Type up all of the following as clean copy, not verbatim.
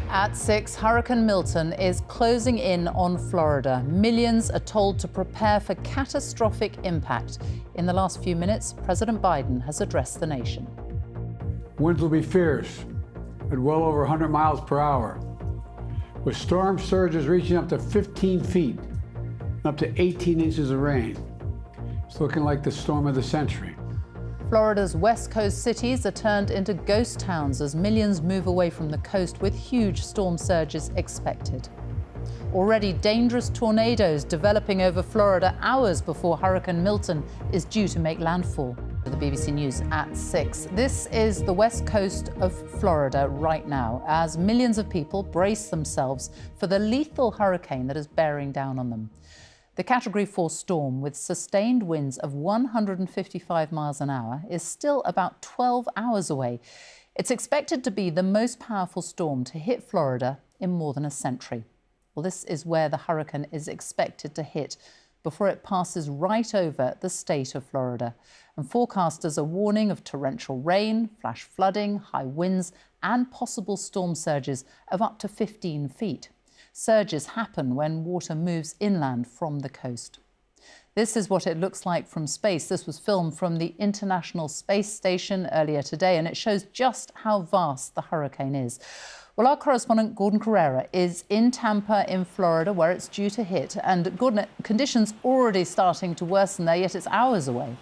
At 6, Hurricane Milton is closing in on Florida. Millions are told to prepare for catastrophic impact. In the last few minutes, President Biden has addressed the nation. Winds will be fierce at well over 100 miles per hour, with storm surges reaching up to 15 feet, and up to 18 inches of rain. It's looking like the storm of the century. Florida's West Coast cities are turned into ghost towns as millions move away from the coast with huge storm surges expected. Already dangerous tornadoes developing over Florida hours before Hurricane Milton is due to make landfall. The BBC News at 6. This is the west coast of Florida right now as millions of people brace themselves for the lethal hurricane that is bearing down on them. The Category 4 storm, with sustained winds of 155 miles an hour, is still about 12 hours away. It's expected to be the most powerful storm to hit Florida in more than a century. Well, this is where the hurricane is expected to hit before it passes right over the state of Florida. And forecasters are warning of torrential rain, flash flooding, high winds, and possible storm surges of up to 15 feet. Surges happen when water moves inland from the coast. This is what it looks like from space. This was filmed from the International Space Station earlier today, and it shows just how vast the hurricane is. Well, our correspondent Gordon Carrera is in Tampa in Florida, where it's due to hit. And Gordon, conditions already starting to worsen there, yet it's hours away.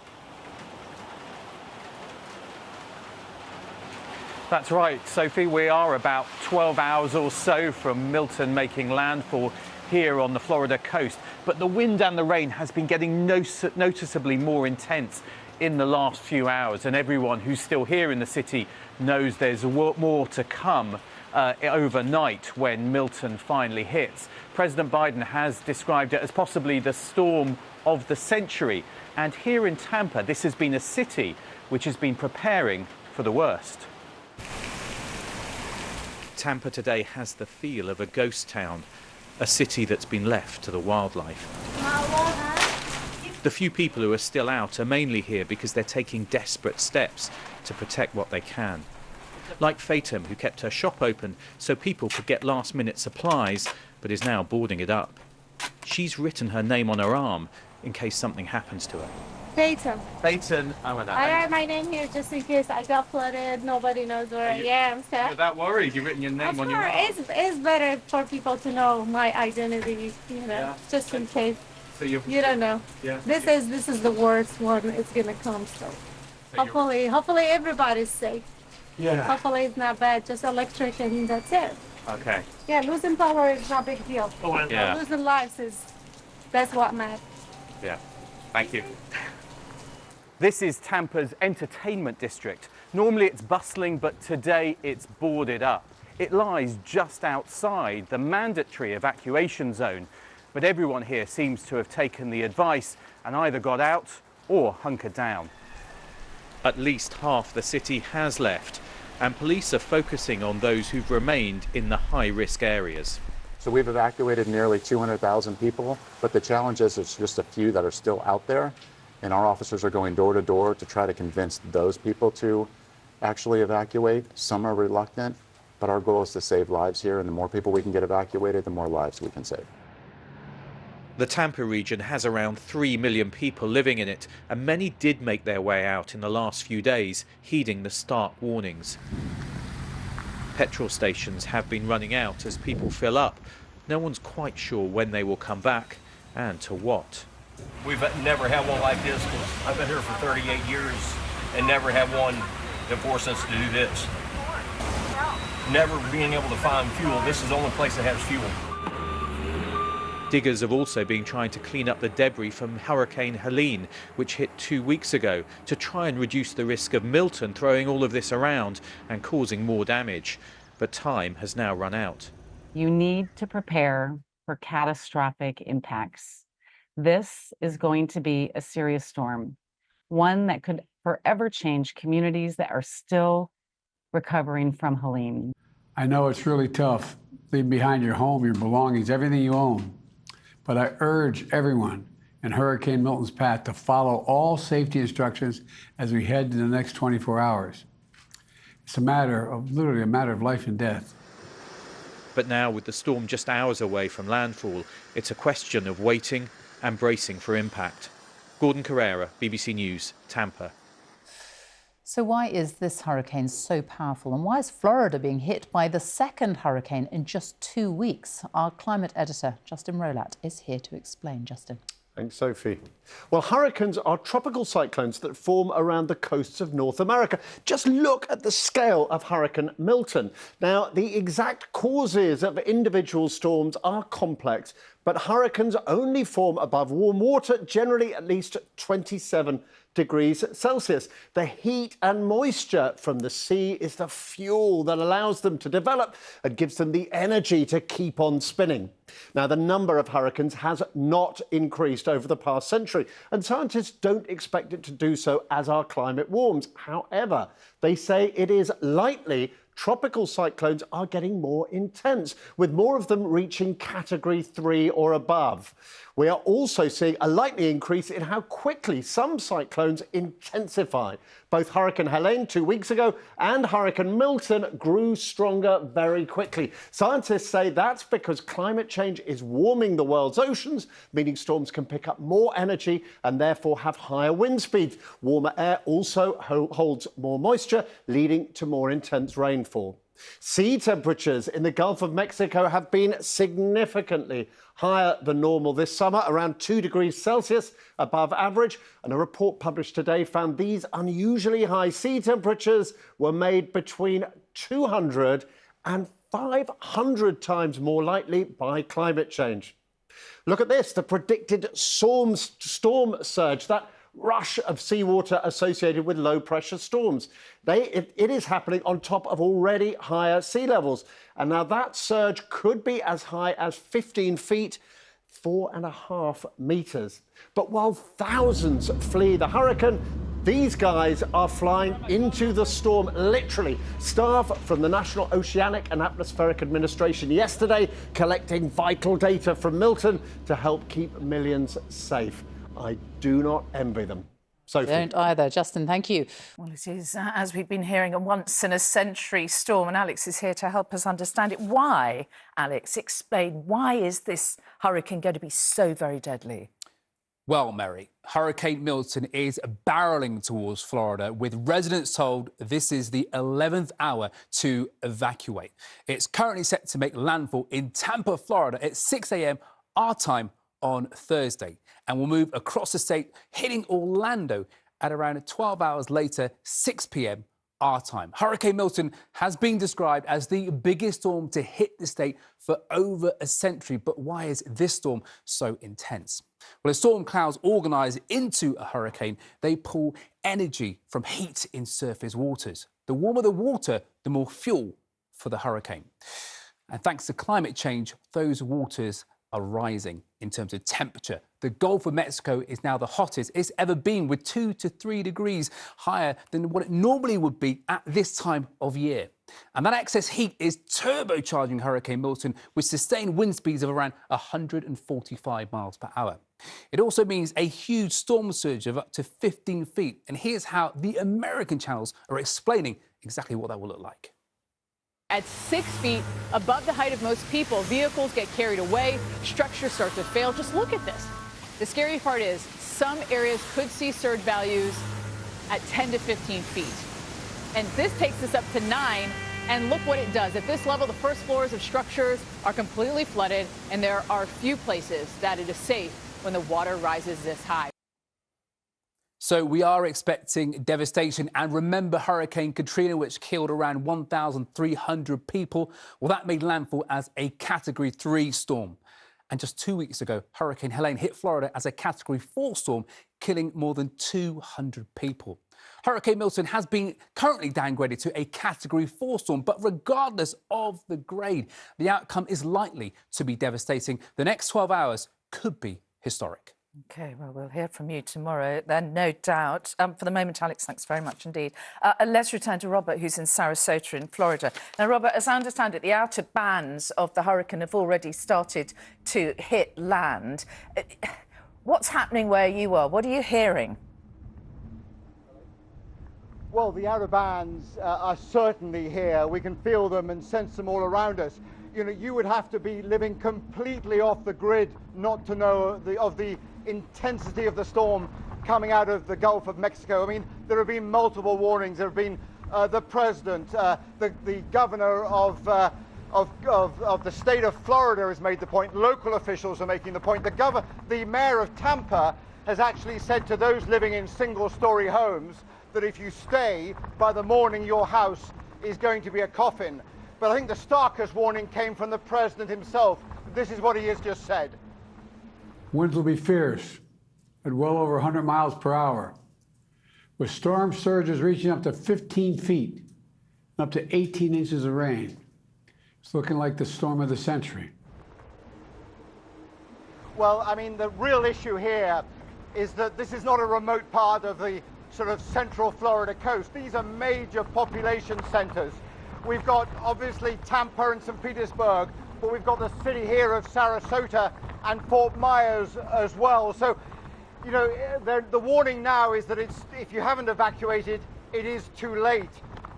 That's right, Sophie. We are about 12 hours or so from Milton making landfall here on the Florida coast. But the wind and the rain has been getting noticeably more intense in the last few hours. And everyone who's still here in the city knows there's more to come overnight when Milton finally hits. President Biden has described it as possibly the storm of the century. And here in Tampa, this has been a city which has been preparing for the worst. Tampa today has the feel of a ghost town, a city that's been left to the wildlife. The few people who are still out are mainly here because they're taking desperate steps to protect what they can. Like Fatum, who kept her shop open so people could get last-minute supplies, but is now boarding it up. She's written her name on her arm in case something happens to her. Fatum. Fatum, I have my name here just in case I got flooded. Nobody knows where I am. So. You're that worried? You've written your name on your arm? It's better for people to know my identity, just in case. So you don't know. Yeah. This is the worst one. It's gonna come. So hopefully everybody's safe. Yeah. Hopefully it's not bad. Just electric and that's it. Okay. Yeah, losing power is not a big deal. Yeah. Losing lives that's what matters. Yeah. Thank you. This is Tampa's entertainment district. Normally it's bustling, but today it's boarded up. It lies just outside the mandatory evacuation zone, but everyone here seems to have taken the advice and either got out or hunkered down. At least half the city has left, and police are focusing on those who've remained in the high-risk areas. So we've evacuated nearly 200,000 people, but the challenge is it's just a few that are still out there. And our officers are going door to door to try to convince those people to actually evacuate. Some are reluctant, but our goal is to save lives here, and the more people we can get evacuated, the more lives we can save. The Tampa region has around 3 million people living in it, and many did make their way out in the last few days, heeding the stark warnings. Petrol stations have been running out as people fill up. No one's quite sure when they will come back and to what. We've never had one like this. I've been here for 38 years and never had one that forced us to do this. Never being able to find fuel. This is the only place that has fuel. Diggers have also been trying to clean up the debris from Hurricane Helene, which hit 2 weeks ago, to try and reduce the risk of Milton throwing all of this around and causing more damage. But time has now run out. You need to prepare for catastrophic impacts. This is going to be a serious storm, one that could forever change communities that are still recovering from Helene. I know it's really tough, leaving behind your home, your belongings, everything you own. But I urge everyone in Hurricane Milton's path to follow all safety instructions as we head to the next 24 hours. It's literally a matter of life and death. But now, with the storm just hours away from landfall, it's a question of waiting and bracing for impact. Gordon Carrera, BBC News, Tampa. So why is this hurricane so powerful, and why is Florida being hit by the second hurricane in just 2 weeks? Our climate editor, Justin Rolat, is here to explain. Justin. Thanks, Sophie. Well, hurricanes are tropical cyclones that form around the coasts of North America. Just look at the scale of Hurricane Milton. Now, the exact causes of individual storms are complex, but hurricanes only form above warm water, generally at least 27 degrees Celsius. The heat and moisture from the sea is the fuel that allows them to develop and gives them the energy to keep on spinning. Now, the number of hurricanes has not increased over the past century, and scientists don't expect it to do so as our climate warms. However, they say it is likely tropical cyclones are getting more intense, with more of them reaching Category 3 or above. We are also seeing a likely increase in how quickly some cyclones intensify. Both Hurricane Helene 2 weeks ago and Hurricane Milton grew stronger very quickly. Scientists say that's because climate change is warming the world's oceans, meaning storms can pick up more energy and therefore have higher wind speeds. Warmer air also holds more moisture, leading to more intense rainfall. Sea temperatures in the Gulf of Mexico have been significantly higher than normal this summer, around 2 degrees Celsius above average. And a report published today found these unusually high sea temperatures were made between 200 and 500 times more likely by climate change. Look at this, the predicted storm surge, that rush of seawater associated with low-pressure storms. It is happening on top of already higher sea levels. And now that surge could be as high as 15 feet, 4.5 metres. But while thousands flee the hurricane, these guys are flying into the storm, literally. Staff from the National Oceanic and Atmospheric Administration yesterday collecting vital data from Milton to help keep millions safe. I do not envy them. Sophie. Don't either. Justin, thank you. Well, it is, as we've been hearing, a once-in-a-century storm, and Alex is here to help us understand it. Why, Alex? Explain, why is this hurricane going to be so very deadly? Well, Mary, Hurricane Milton is barreling towards Florida, with residents told this is the 11th hour to evacuate. It's currently set to make landfall in Tampa, Florida at 6 a.m. our time on Thursday, and will move across the state, hitting Orlando at around 12 hours later, 6 p.m. our time. Hurricane Milton has been described as the biggest storm to hit the state for over a century. But why is this storm so intense? Well, as storm clouds organise into a hurricane, they pull energy from heat in surface waters. The warmer the water, the more fuel for the hurricane. And thanks to climate change, those waters are rising in terms of temperature. The Gulf of Mexico is now the hottest it's ever been, with 2 to 3 degrees higher than what it normally would be at this time of year. And that excess heat is turbocharging Hurricane Milton with sustained wind speeds of around 145 miles per hour. It also means a huge storm surge of up to 15 feet. And here's how the American channels are explaining exactly what that will look like. At 6 feet above the height of most people, vehicles get carried away, structures start to fail. Just look at this. The scary part is some areas could see surge values at 10 to 15 feet. And this takes us up to 9. And look what it does. At this level, the first floors of structures are completely flooded, and there are few places that it is safe when the water rises this high. So we are expecting devastation. And remember Hurricane Katrina, which killed around 1,300 people? Well, that made landfall as a Category 3 storm. And just 2 weeks ago, Hurricane Helene hit Florida as a Category 4 storm, killing more than 200 people. Hurricane Milton has been currently downgraded to a Category 4 storm, but regardless of the grade, the outcome is likely to be devastating. The next 12 hours could be historic. OK, well, we'll hear from you tomorrow, then, no doubt. For the moment, Alex, thanks very much indeed. Let's return to Robert, who's in Sarasota in Florida. Now, Robert, as I understand it, the outer bands of the hurricane have already started to hit land. What's happening where you are? What are you hearing? Well, the outer bands are certainly here. We can feel them and sense them all around us. You know, you would have to be living completely off the grid not to know of the intensity of the storm coming out of the Gulf of Mexico. I mean, there have been multiple warnings. There have been the president, the governor of the state of Florida has made the point. Local officials are making the point. The mayor of Tampa has actually said to those living in single-story homes that if you stay, by the morning your house is going to be a coffin. But I think the starkest warning came from the president himself. This is what he has just said. Winds will be fierce at well over 100 miles per hour, with storm surges reaching up to 15 feet and up to 18 inches of rain. It's looking like the storm of the century. Well, I mean, the real issue here is that this is not a remote part of the sort of central Florida coast. These are major population centers. We've got, obviously, Tampa and St. Petersburg, but we've got the city here of Sarasota and Fort Myers as well. So, you know, the warning now is that if you haven't evacuated, it is too late.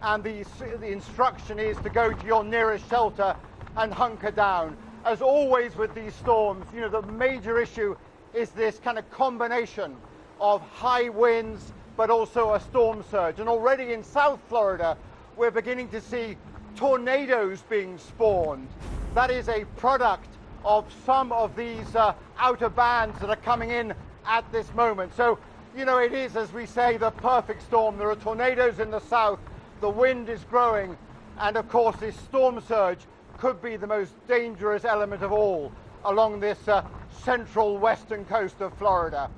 And the instruction is to go to your nearest shelter and hunker down. As always with these storms, you know, the major issue is this kind of combination of high winds, but also a storm surge. And already in South Florida, we're beginning to see tornadoes being spawned. That is a product of some of these outer bands that are coming in at this moment. So, you know, it is, as we say, the perfect storm. There are tornadoes in the south, the wind is growing, and of course this storm surge could be the most dangerous element of all along this central western coast of Florida.